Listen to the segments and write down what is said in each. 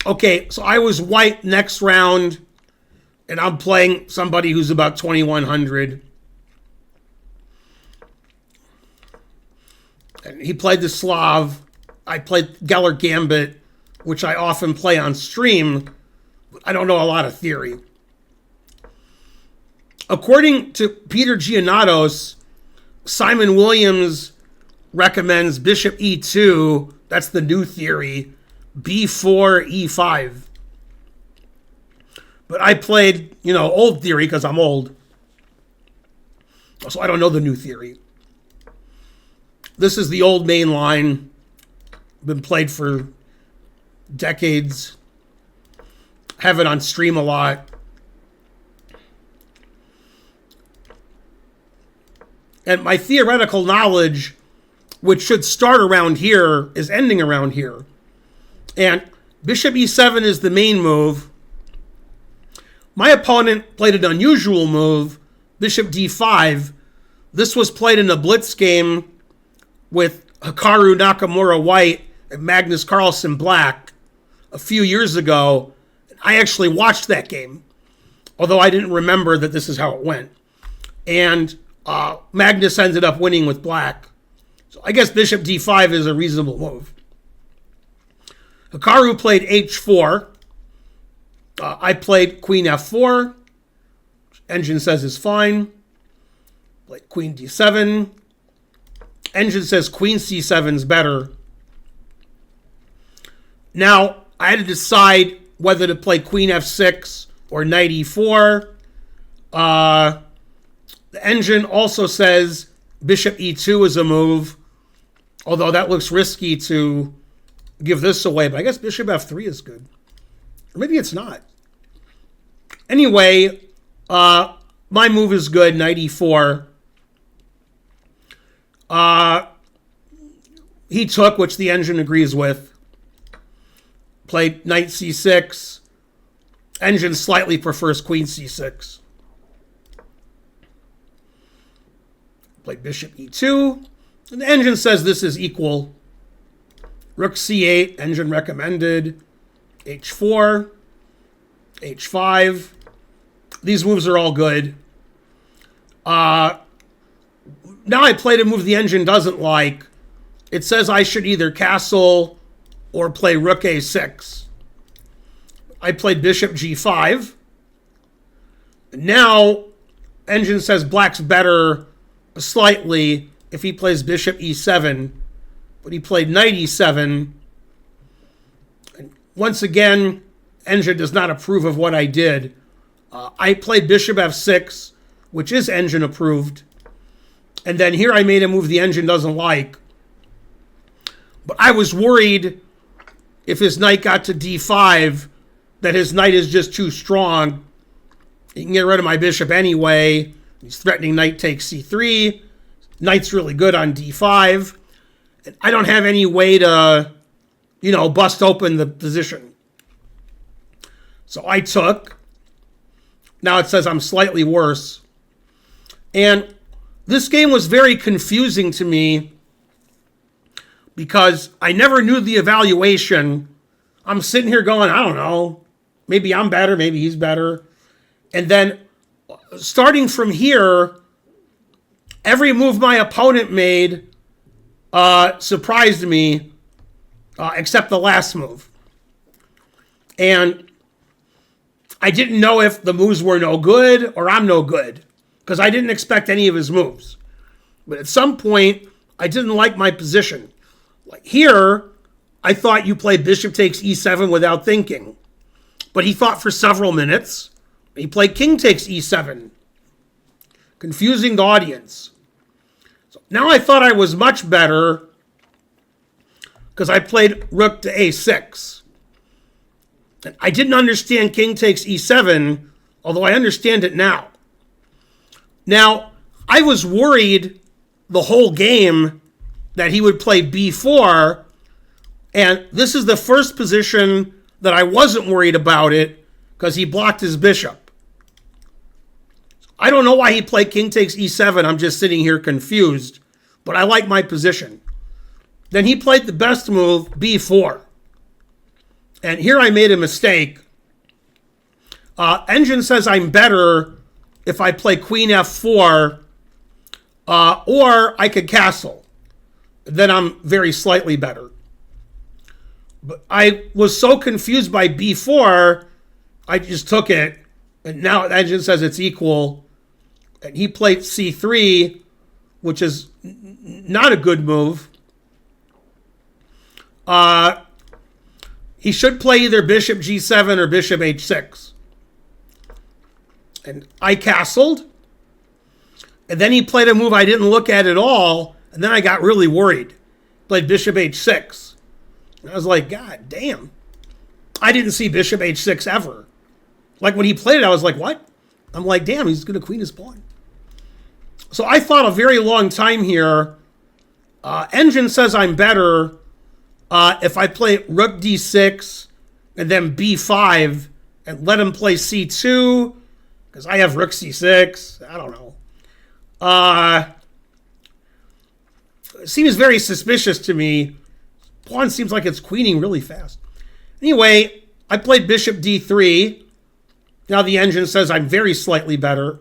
Okay, so I was white next round, and I'm playing somebody who's about 2100. And he played the Slav. I played Geller Gambit, which I often play on stream. I don't know a lot of theory. According to Peter Giannatos, Simon Williams recommends bishop e2. That's the new theory. b4, e5. But I played, old theory because I'm old. So I don't know the new theory. This is the old main line. Been played for decades. Have it on stream a lot. And my theoretical knowledge, which should start around here, is ending around here. And bishop e7 is the main move. My opponent played an unusual move, bishop d5. This was played in a blitz game with Hikaru Nakamura white and Magnus Carlsen black a few years ago. I actually watched that game, although I didn't remember that this is how it went. And Magnus ended up winning with black. So I guess bishop d5 is a reasonable move. Hikaru played h4. I played queen f4. Engine says is fine. Played queen d7. Engine says queen c7 is better. Now, I had to decide whether to play queen f6 or knight e4. The engine also says bishop e2 is a move, although that looks risky to give this away, but I guess bishop f3 is good. Or maybe it's not. Anyway, my move is good, knight e4. He took, which the engine agrees with. Played knight c6. Engine slightly prefers queen c6. Played bishop e2. And the engine says this is equal. Rook c8, engine recommended. h4. h5. These moves are all good. Now I played a move the engine doesn't like. It says I should either castle or play rook a6. I played bishop g5. Now, engine says black's better slightly if he plays bishop e7, but he played knight e7. And once again, engine does not approve of what I did. I played bishop f6, which is engine approved. And then here I made a move the engine doesn't like. But I was worried if his knight got to d5 that his knight is just too strong. He can get rid of my bishop anyway. He's threatening knight takes c3. Knight's really good on d5. And I don't have any way to, bust open the position. So I took. Now it says I'm slightly worse. And this game was very confusing to me because I never knew the evaluation. I'm sitting here going, I don't know. Maybe I'm better. Maybe he's better. And then starting from here, every move my opponent made surprised me, except the last move. And I didn't know if the moves were no good or I'm no good, because I didn't expect any of his moves. But at some point, I didn't like my position. Like here, I thought you played bishop takes e7 without thinking. But he thought for several minutes. He played king takes e7. Confusing the audience. So now I thought I was much better because I played rook to a6. And I didn't understand king takes e7, although I understand it now. Now, I was worried the whole game that he would play b4, and this is the first position that I wasn't worried about it because he blocked his bishop. I don't know why he played king takes e7. I'm just sitting here confused, but I like my position. Then he played the best move, b4. And here I made a mistake. Engine says I'm better if I play queen f4, or I could castle. Then I'm very slightly better. But I was so confused by b4, I just took it. And now Engine says it's equal. And he played c3, which is not a good move. He should play either bishop g7 or bishop h6. And I castled. And then he played a move I didn't look at all. And then I got really worried. Played bishop h6. And I was like, God damn. I didn't see bishop h6 ever. Like when he played it, I was like, what? I'm like, damn, he's going to queen his pawn. So I thought a very long time here. Engine says I'm better if I play rook d6 and then b5 and let him play c2 because I have rook c6. I don't know. It seems very suspicious to me. Pawn seems like it's queening really fast. Anyway, I played bishop d3. Now the Engine says I'm very slightly better.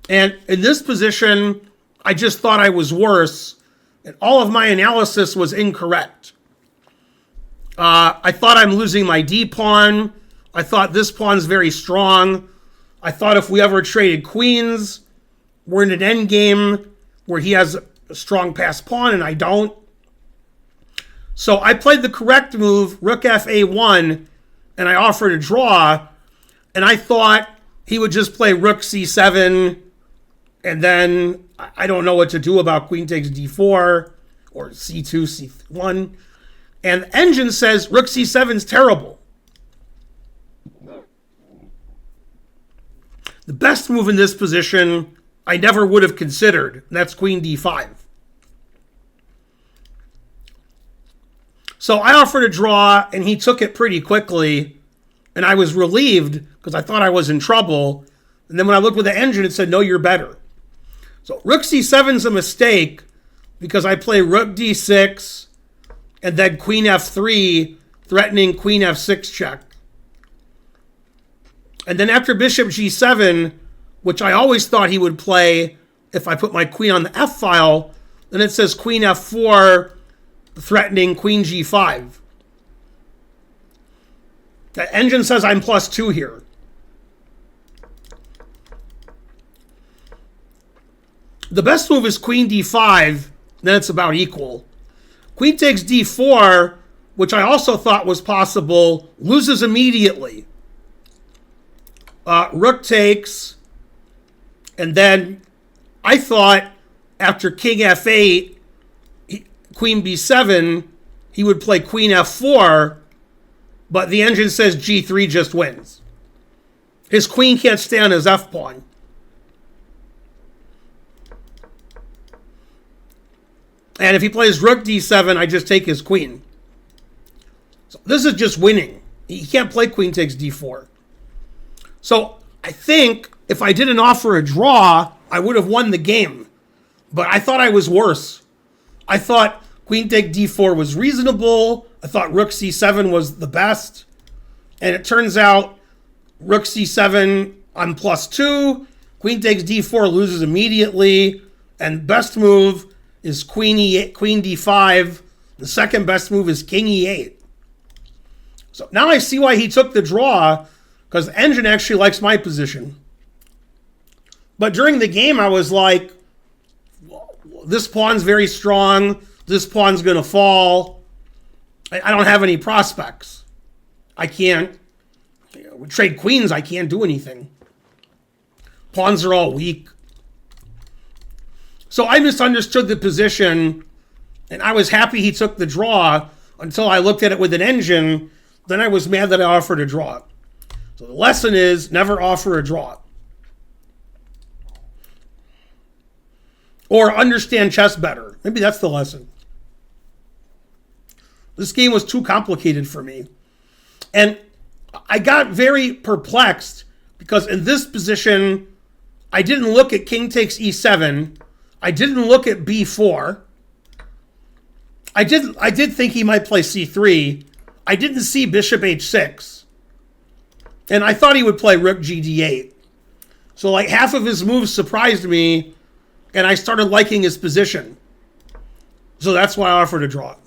And in this position, I just thought I was worse. And all of my analysis was incorrect. I thought I'm losing my d-pawn. I thought this pawn's very strong. I thought if we ever traded queens, we're in an endgame where he has a strong passed pawn and I don't. So I played the correct move, rook fa1, and I offered a draw. And I thought he would just play rook c7, and then I don't know what to do about queen takes d4 or c2, c1. And the Engine says rook c7 is terrible. The best move in this position I never would have considered, and that's queen d5. So I offered a draw, and he took it pretty quickly, and I was relieved because I thought I was in trouble. And then when I looked with the Engine, it said, no, you're better. So rook c7 is a mistake because I play rook d6 and then queen f3, threatening queen f6 check. And then after bishop g7, which I always thought he would play if I put my queen on the f file, then it says queen f4, threatening queen g5. The Engine says I'm +2 here. The best move is queen d5, then it's about equal. Queen takes d4, which I also thought was possible, loses immediately. Rook takes, and then I thought after king f8, queen b7, he would play queen f4, but the Engine says g3 just wins. His queen can't stay on his f-pawn. And if he plays rook d7, I just take his queen. So this is just winning. He can't play queen takes d4. So I think if I didn't offer a draw, I would have won the game. But I thought I was worse. I thought queen take d4 was reasonable. I thought rook c7 was the best. And it turns out rook c7, I'm +2. Queen takes d4, loses immediately. And best move is queen e8, queen d5. The second best move is king e8. So now I see why he took the draw, because the Engine actually likes my position. But during the game, I was like, this pawn's very strong. This pawn's going to fall. I don't have any prospects. I can't. We trade queens, I can't do anything. Pawns are all weak. So I misunderstood the position, and I was happy he took the draw until I looked at it with an Engine. Then I was mad that I offered a draw. So the lesson is never offer a draw. Or understand chess better. Maybe that's the lesson. This game was too complicated for me. And I got very perplexed because in this position, I didn't look at king takes e7. I didn't look at b4. I did think he might play c3. I didn't see bishop h6. And I thought he would play rook gd8. So like half of his moves surprised me, and I started liking his position. So that's why I offered to draw it.